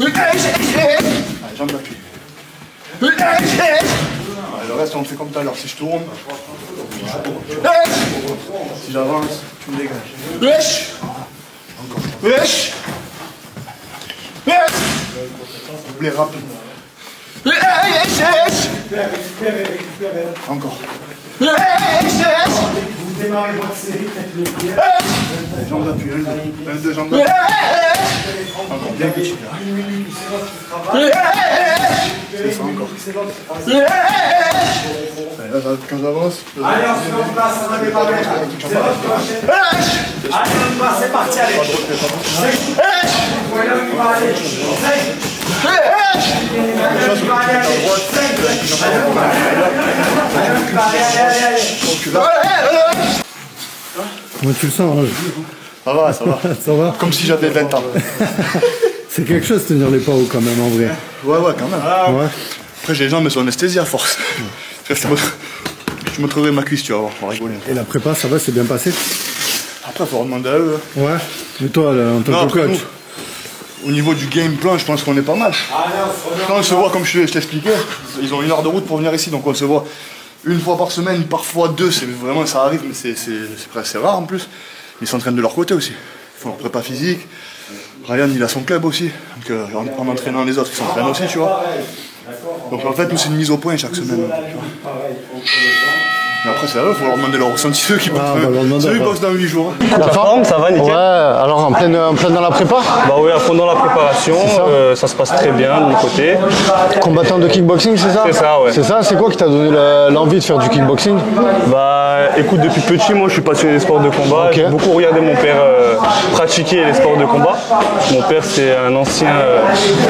Allez, jambe d'appui. Le reste, on le fait comme tout à l'heure. Si je tourne, si j'avance, tu me dégages. Encore. Doublé rapide. Encore. Vous démarrez votre série, faites le pied. Jambes d'appui, 1, 2 jambes d'appui. Encore, bien petit là. C'est ça encore. Là, quand j'avance. Allez, on se met en place, on va démarrer. C'est votre prochaine. Allez, on va, c'est parti, allez. Voyons qui va aller. Comment tu le sens, Ange? Ça va, ça va. Ça va? Comme si j'avais 20 ans. C'est quelque chose de tenir les pas hauts quand même en vrai. Ouais, quand même. Ouais. Après, j'ai les jambes sous anesthésie à force. Je me trouverai ma cuisse, tu vas voir, on va rigoler. Et la prépa, ça va, c'est bien passé? Après, il faut demander à eux. Ouais. Mais toi, là, en tant que coach? Au niveau du game plan, je pense qu'on est pas mal. Quand on se voit, comme je t'expliquais, ils ont 1 heure de route pour venir ici, donc on se voit 1 fois par semaine, parfois 2, c'est vraiment, ça arrive, mais c'est rare en plus. Ils s'entraînent de leur côté aussi. Ils font leur prépa physique. Ryan, il a son club aussi, donc en entraînant les autres, ils s'entraînent aussi, tu vois. Donc en fait, nous, c'est une mise au point chaque semaine. Tu vois. Mais après, c'est à eux, il faut leur demander leur ressenti, ceux qui bossent dans 8 jours. La forme, ça va, nickel? Ouais, alors en pleine dans la prépa? Bah oui, à fond dans la préparation, ça se passe très bien de mon côté. Combattant de kickboxing, c'est ça? C'est ça, ouais. C'est ça, c'est quoi qui t'a donné l'envie de faire du kickboxing? Bah écoute, depuis petit, moi je suis passionné des sports de combat. Okay. J'ai beaucoup regardé mon père pratiquer les sports de combat. Mon père, c'est un ancien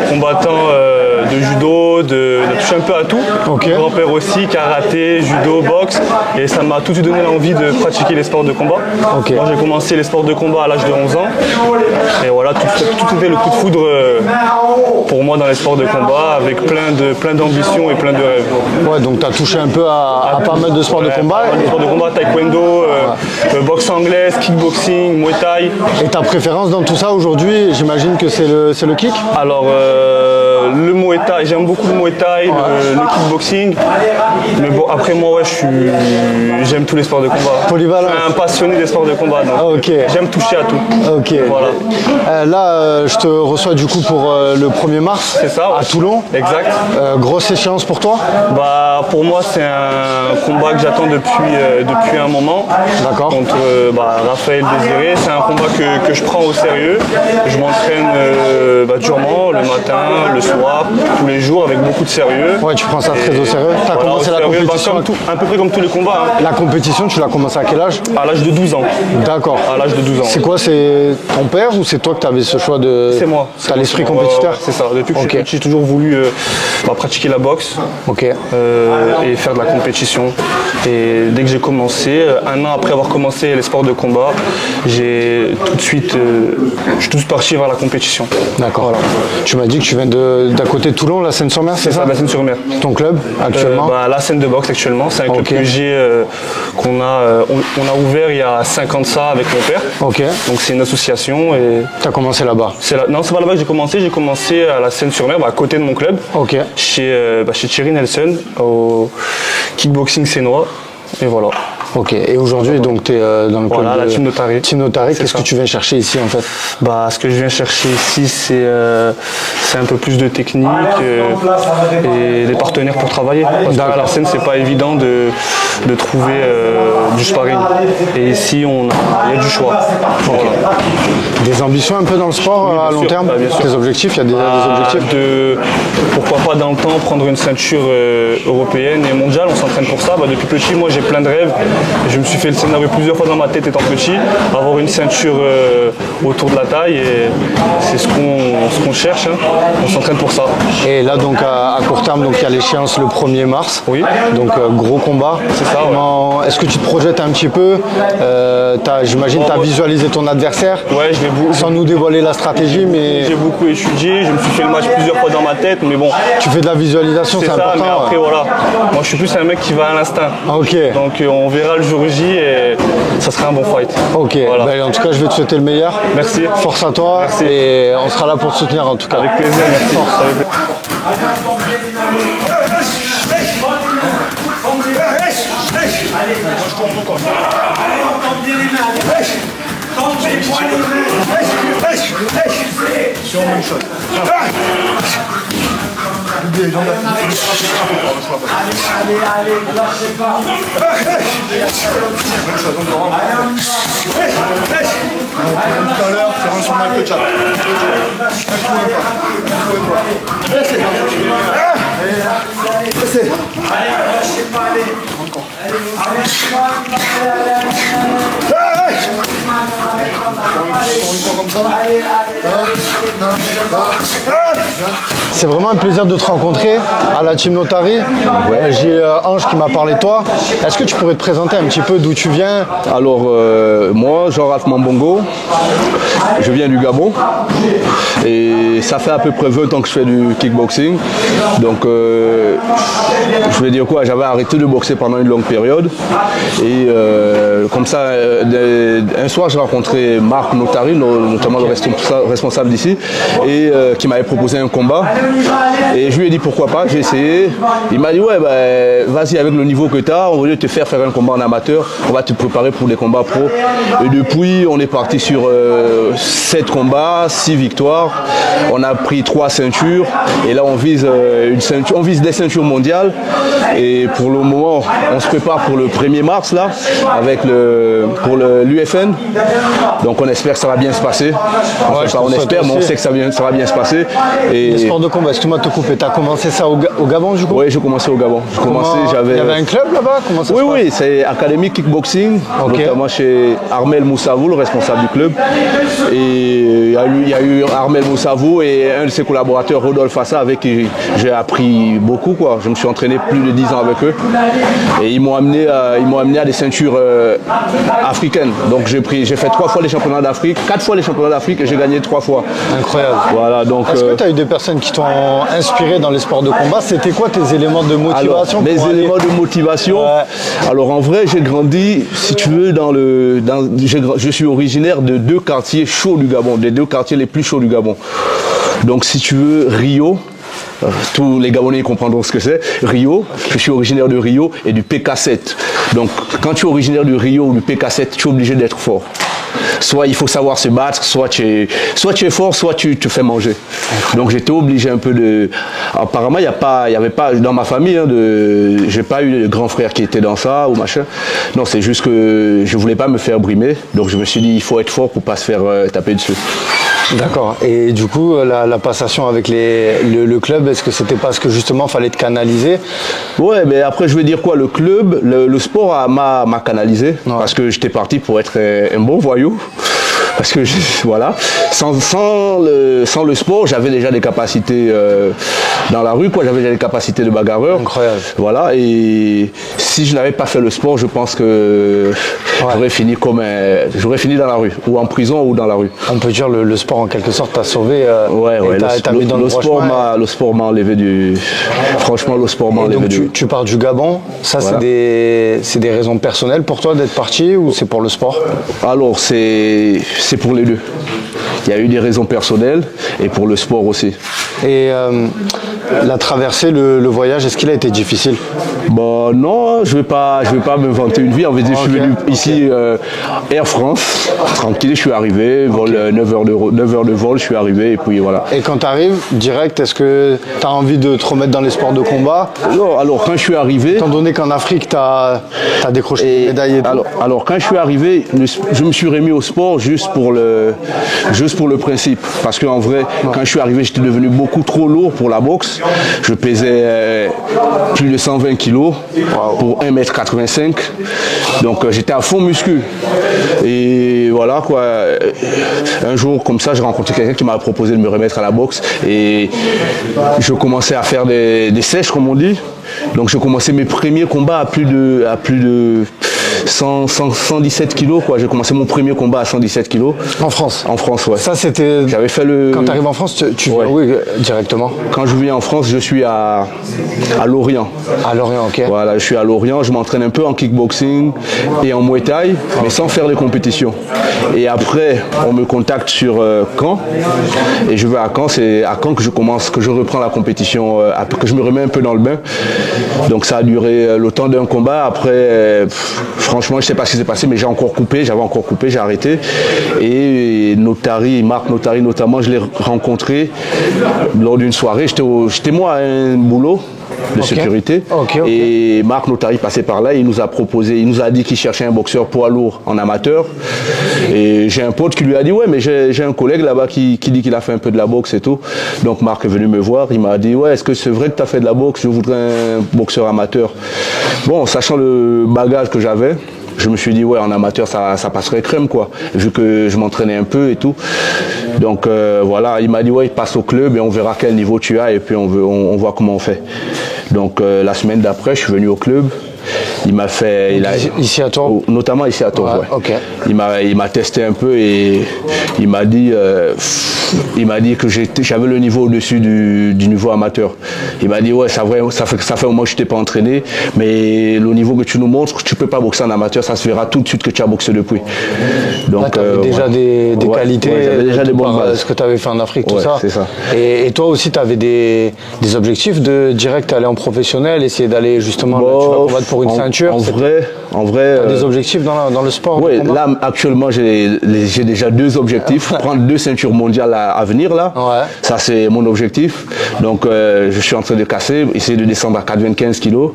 combattant de judo, de toucher un peu à tout. Okay. Mon grand-père aussi, karaté, judo, boxe. Et ça m'a tout de suite donné l'envie de pratiquer les sports de combat. Okay. Moi j'ai commencé les sports de combat à l'âge de 11 ans. Et voilà, tout était le coup de foudre pour moi dans les sports de combat, avec plein d'ambitions et plein de rêves. Ouais, donc tu as touché un peu à pas mal de sports de combat. Des sports de combat, taekwondo, boxe anglaise, kickboxing, muay thai. Et ta préférence dans tout ça aujourd'hui, j'imagine que c'est le kick? Alors le muay thai, j'aime beaucoup le muay thai, le kickboxing. Mais bon, après moi, ouais, j'aime tous les sports de combat. Polyvalent. Je suis un passionné des sports de combat. Donc okay. J'aime toucher à tout. Ok. Voilà. Là, je te reçois du coup pour le 1er mars. C'est ça, ouais. À Toulon. Exact. Grosse échéance pour toi? Bah, pour moi, c'est un combat que j'attends depuis un moment. D'accord. Contre Raphaël Désiré. C'est un combat que je prends au sérieux. Je m'entraîne durement, le matin, le soir, tous les jours, avec beaucoup de sérieux. Ouais, tu prends ça très au sérieux. Tu as voilà, commencé la compétition à peu près comme tous les combats. Hein. La compétition, tu l'as commencé à quel âge? À l'âge de 12 ans. D'accord. À l'âge de 12 ans. C'est quoi? C'est ton père ou c'est toi que tu avais ce choix de... C'est moi. Tu as l'esprit compétiteur? C'est ça. Depuis que je suis petit, j'ai toujours voulu pratiquer la boxe et faire de la compétition. Et dès que j'ai commencé, 1 an après avoir commencé les sports de combat, je suis tout de suite parti vers la compétition. D'accord. Voilà. Tu m'as dit que tu viens d'à côté de Toulon, la Seine-sur-Mer, c'est ça? La Seine-sur-Mer. Ton club actuellement? La scène de boxe actuellement, c'est un club que j'ai, on a ouvert il y a 5 ans de ça avec mon père. Ok. Donc c'est une association. Et tu as commencé là-bas? Non, c'est pas là-bas que j'ai commencé à la Seine-sur-Mer, à côté de mon club. Ok. Chez Thierry Nelson, au kickboxing sénois. Et voilà. Ok, et aujourd'hui, donc tu es dans le club la Team Notary. Team Notary, qu'est-ce que tu viens chercher ici en fait? Ce que je viens chercher ici, c'est un peu plus de technique et des partenaires pour travailler. Parce qu'à la scène, c'est pas évident de trouver du sparring. Et ici, il y a du choix. Voilà. Des ambitions un peu dans le sport à long terme? Bien sûr. Des objectifs? Il y a des objectifs? Pourquoi pas dans le temps prendre une ceinture européenne et mondiale, on s'entraîne pour ça. Depuis petit, moi j'ai plein de rêves. Je me suis fait le scénario plusieurs fois dans ma tête étant petit, avoir une ceinture autour de la taille, et c'est ce qu'on cherche, hein. On s'entraîne pour ça. Et là donc à court terme, donc il y a l'échéance le 1er mars. Oui. Donc gros combat. C'est ça. Ouais. Est-ce que tu te projettes un petit peu? J'imagine que tu as visualisé ton adversaire. Ouais, sans nous dévoiler la stratégie, mais j'ai beaucoup étudié, je me suis fait le match plusieurs fois dans ma tête, mais bon. Tu fais de la visualisation, c'est important. Mais après voilà, moi je suis plus un mec qui va à l'instinct. Ok. Donc on verra le jour J et ça sera un bon fight. Ok. Voilà. En tout cas, je vais te souhaiter le meilleur. Merci. Force à toi. Merci. Et on sera là pour te soutenir. plaisir en tout cas. Avec plaisir, merci. Avec plaisir. Allez, lâchez pas. Tout à l'heure, c'est un avec le chat. C'est vraiment un plaisir de te rencontrer à la Team Notary. J'ai Ange qui m'a parlé de toi. Est-ce que tu pourrais te présenter un petit peu d'où tu viens? Alors, moi, Jean-Ralph Mambongo, je viens du Gabon et ça fait à peu près 20 ans que je fais du kickboxing. Donc, je vais dire quoi, j'avais arrêté de boxer pendant une longue période et comme ça, un soir, j'ai rencontré Marc Notary, notamment le responsable d'ici, et qui m'avait proposé un combat. Et je lui ai dit pourquoi pas, j'ai essayé. Il m'a dit ouais, vas-y avec le niveau que tu as, au lieu de te faire un combat en amateur, on va te préparer pour des combats pro. Et depuis, on est parti sur 7 combats, 6 victoires. On a pris 3 ceintures et là on vise une ceinture, on vise des ceintures mondiales. Et pour le moment, on se prépare pour le 1er mars là, avec pour l'UFN. Donc on espère que ça va bien se passer. On espère, mais on sait que ça va bien se passer. Et les sports de combat, excuse-moi de te couper, tu as commencé ça au Gabon du coup? Oui, j'ai commencé au Gabon. Il y avait un club là-bas? Oui, c'est Académie Kickboxing, notamment chez Armel Moussavou, le responsable du club. Et il y a eu Armel Moussavou et un de ses collaborateurs, Rodolphe Assa, avec qui j'ai appris beaucoup, quoi. Je me suis entraîné plus de 10 ans avec eux. Et ils m'ont amené à des ceintures africaines. Donc j'ai fait 3 fois les championnats d'Afrique, 4 fois les championnats d'Afrique et j'ai gagné 3 fois. Incroyable. Voilà, donc. Est-ce que tu as eu des personnes qui t'ont inspiré dans les sports de combat? C'était quoi tes éléments de motivation? Alors, mes éléments de motivation. Alors en vrai, j'ai grandi, si tu veux, je suis originaire de 2 quartiers chauds du Gabon, des 2 quartiers les plus chauds du Gabon. Donc si tu veux, Rio. Tous les Gabonais comprendront ce que c'est. Rio, je suis originaire de Rio et du PK7. Donc quand tu es originaire du Rio ou du PK7, tu es obligé d'être fort. Soit il faut savoir se battre, soit tu es fort, soit tu te fais manger. Donc j'étais obligé un peu de... Apparemment, il n'y avait pas dans ma famille, j'ai pas eu de grand frère qui était dans ça ou machin. Non, c'est juste que je voulais pas me faire brimer. Donc je me suis dit, il faut être fort pour pas se faire taper dessus. D'accord. Et du coup, la passation avec le club, est-ce que c'était parce que justement fallait te canaliser? Ouais, mais après je veux dire quoi, le club, le sport m'a canalisé parce que j'étais parti pour être un bon voyou. Parce que voilà, sans le sport, j'avais déjà des capacités dans la rue, quoi. J'avais déjà des capacités de bagarreur. Incroyable. Voilà, et si je n'avais pas fait le sport, je pense que j'aurais fini dans la rue, ou en prison ou dans la rue. On peut dire le sport en quelque sorte t'a sauvé. Le sport m'a enlevé du. Franchement, le sport m'a enlevé du. Tu pars du Gabon. Ça, voilà. C'est des raisons personnelles pour toi d'être parti ou c'est pour le sport? Alors c'est pour les deux. Il y a eu des raisons personnelles et pour le sport aussi. Et la traversée, le voyage, est-ce qu'il a été difficile? Bon, non, je vais pas me vanter une vie. En fait, je suis venu ici Air France, tranquille, je suis arrivé, 9 heures de vol, je suis arrivé et puis voilà. Et quand tu arrives, direct, est-ce que tu as envie de te remettre dans les sports de combat? Non, alors quand je suis arrivé... Étant donné qu'en Afrique, tu as décroché des médailles et tout. Alors quand je suis arrivé, je me suis remis au sport juste pour le principe. Parce qu'en vrai, quand je suis arrivé, j'étais devenu beaucoup trop lourd pour la boxe. Je pesais plus de 120 kilos pour 1,85 m. Donc j'étais à fond muscu. Et voilà quoi. Un jour comme ça, j'ai rencontré quelqu'un qui m'a proposé de me remettre à la boxe. Et je commençais à faire des sèches, comme on dit. Donc je commençais mes premiers combats à plus de 117 kilos, quoi. J'ai commencé mon premier combat à 117 kilos. En France? En France, ouais. Ça, c'était... J'avais fait le... Quand tu arrives en France, tu Ouais. viens où directement? Quand je viens en France, je suis à Lorient. À Lorient, ok. Voilà, je suis à Lorient, je m'entraîne un peu en kickboxing et en Muay Thai, mais sans faire de compétition. Et après, on me contacte sur Caen, et je vais à Caen, c'est à Caen que je reprends la compétition, que je me remets un peu dans le bain. Donc ça a duré le temps d'un combat. Après, franchement, je ne sais pas ce qui s'est passé, mais j'avais encore coupé, j'ai arrêté. Et Marc Notari notamment, je l'ai rencontré lors d'une soirée. J'étais moi à un boulot de sécurité. Et Marc Notari passait par là, il nous a dit qu'il cherchait un boxeur poids lourd en amateur. Et j'ai un pote qui lui a dit ouais, mais j'ai un collègue là-bas qui dit qu'il a fait un peu de la boxe et tout. Donc Marc est venu me voir, il m'a dit ouais, est-ce que c'est vrai que tu as fait de la boxe? Je voudrais un boxeur amateur. Bon, sachant le bagage que j'avais, je me suis dit ouais, en amateur ça passerait crème, quoi, vu que je m'entraînais un peu et tout. Donc voilà, il m'a dit ouais, passe au club et on verra quel niveau tu as et puis on voit comment on fait. Donc la semaine d'après, je suis venu au club. Il m'a fait... Ici à Tours? Notamment ici à Tours, ouais. Okay. Il m'a testé un peu et il m'a dit que j'avais le niveau au-dessus du niveau amateur. Il m'a dit ouais, ça fait un moment que je t'ai pas entraîné, mais le niveau que tu nous montres, tu peux pas boxer en amateur, ça se verra tout de suite que tu as boxé depuis. Donc tu avais déjà des qualités, j'avais déjà des bonnes bases. Ce que tu avais fait en Afrique, tout ça. C'est ça. Et toi aussi, tu avais des objectifs de direct aller en professionnel, essayer d'aller justement, tu vas combattre pour une ceinture. En vrai, t'as des objectifs dans le sport? Oui, là actuellement j'ai déjà 2 objectifs. Prendre 2 ceintures mondiales à venir là. Ouais. Ça c'est mon objectif. Donc je suis en train de casser, essayer de descendre à 95 kilos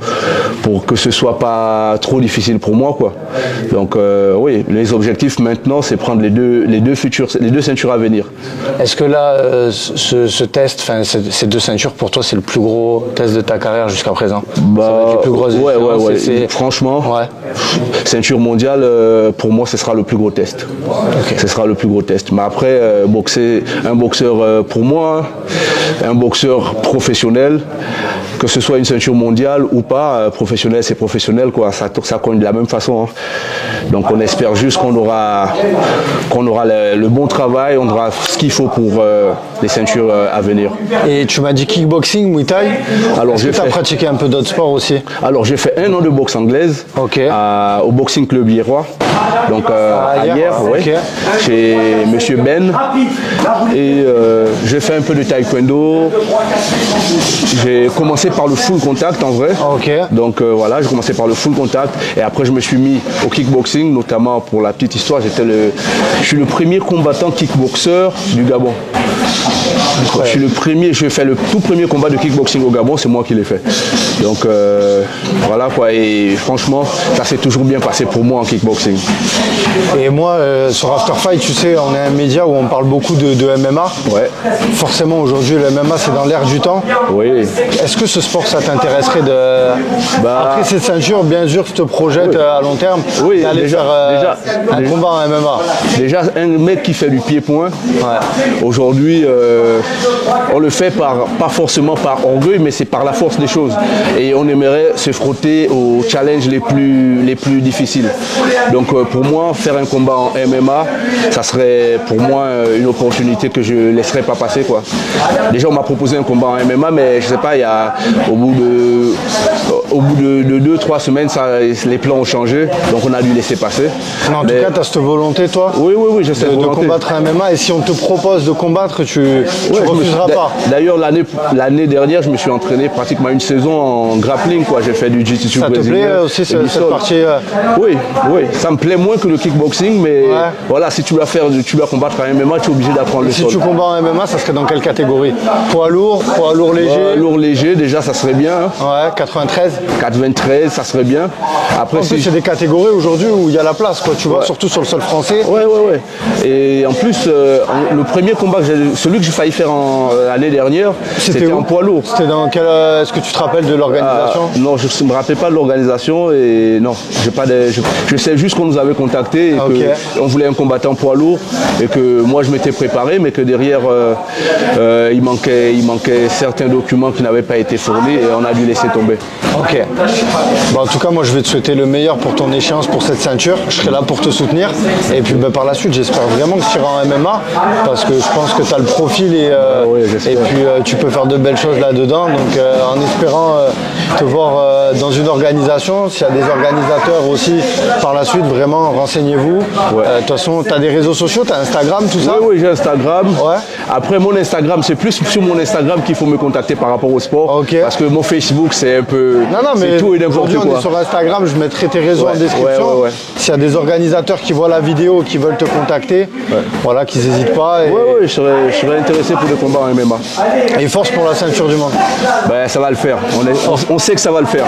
pour que ce soit pas trop difficile pour moi, quoi. Donc oui, les objectifs maintenant c'est prendre les deux ceintures à venir. Est-ce que là ce test, enfin ces 2 ceintures pour toi c'est le plus gros test de ta carrière jusqu'à présent? Ça va être les plus grosses ouais. Franchement, ceinture mondiale, pour moi, ce sera le plus gros test. Okay. Ce sera le plus gros test. Mais après, un boxeur, pour moi, un boxeur professionnel, que ce soit une ceinture mondiale ou pas, professionnel, c'est professionnel, quoi. Ça cogne de la même façon. Hein. Donc, on espère juste qu'on aura le bon travail, on aura ce qu'il faut pour les ceintures à venir. Et tu m'as dit kickboxing, Muay Thai. Alors, tu as pratiqué un peu d'autres sports aussi? Alors, j'ai fait 1 an de boxe anglaise au Boxing Club Hierois. Donc, hier, chez Monsieur Ben. Et j'ai fait un peu de taekwondo. J'ai commencé par le full contact en vrai. Donc voilà, j'ai commencé par le full contact. Et après, je me suis mis au kickboxing, notamment pour la petite histoire. Je suis le premier combattant kickboxer du Gabon. Je suis le premier, j'ai fait le tout premier combat de kickboxing au Gabon, c'est moi qui l'ai fait. Donc voilà quoi, et franchement, ça s'est toujours bien passé pour moi en kickboxing. Et moi, sur After Fight, tu sais, on est un média où on parle beaucoup de MMA. Ouais. Forcément, aujourd'hui, le MMA, c'est dans l'air du temps. Oui. Est-ce que ce sport, ça t'intéresserait de... Après cette ceinture, bien sûr, tu te projettes à long terme d'aller faire un combat en MMA. Déjà, un mec qui fait du pied-point, aujourd'hui, on le fait pas forcément par orgueil, mais c'est par la force des choses. Et on aimerait se frotter aux challenges les plus difficiles. Donc pour moi, faire un combat en MMA, ça serait pour moi une opportunité que je ne laisserais pas passer, quoi. Déjà, on m'a proposé un combat en MMA, mais je sais pas, au bout de 2-3 semaines, les plans ont changé, donc on a dû laisser passer. Mais en tout cas, tu as cette volonté, toi, oui, je sais de combattre en MMA, et si on te propose de combattre, tu refuseras pas. D'ailleurs, l'année dernière, je me suis entraîné pratiquement une saison en grappling, quoi. J'ai fait du jiu-jitsu brésilien. Ça te plaît aussi cette partie Oui, ça me plaît moins que le kickboxing, mais voilà, si tu dois combattre en MMA, tu es obligé d'apprendre le sol. Si tu combats en MMA, ça serait dans quelle catégorie? Poids lourd léger? Poids lourd léger, déjà, ça serait bien. Ouais, 93. 93, ça serait bien. Après, c'est des catégories aujourd'hui où il y a la place, quoi, tu vois, surtout sur le sol français. Ouais. Et en plus, le premier combat, celui que j'ai failli faire l'année dernière, c'était en poids lourd. C'était dans quel... Est-ce que tu te rappelles de l'organisation? Non, je ne me rappelle pas de l'organisation et non, je sais juste qu'on nous avait contacté et qu'on voulait un combattant poids lourd et que moi je m'étais préparé, mais que derrière il manquait certains documents qui n'avaient pas été fourni et on a dû laisser tomber. Ok. Bon, en tout cas, moi, je vais te souhaiter le meilleur pour ton échéance, pour cette ceinture. Je serai là pour te soutenir. Et puis, par la suite, j'espère vraiment que tu iras en MMA parce que je pense que tu as le profil et puis tu peux faire de belles choses là-dedans. Donc, en espérant te voir dans une organisation, s'il y a des organisateurs aussi par la suite, vraiment, renseignez-vous. De toute façon, tu as des réseaux sociaux, tu as Instagram, tout ça? Oui, j'ai Instagram. Ouais. Après, mon Instagram, c'est plus sur mon Instagram qu'il faut me contacter par rapport au sport. Okay. Parce que mon Facebook, c'est un peu... Non, mais tout et n'importe quoi. On est sur Instagram, je mettrai tes réseaux en description. S'il y a des organisateurs qui voient la vidéo, qui veulent te contacter, voilà, qu'ils n'hésitent pas. Et... Oui, je serais intéressé pour des combats en MMA. Et force pour la ceinture du monde. Ben, ça va le faire. On sait que ça va le faire.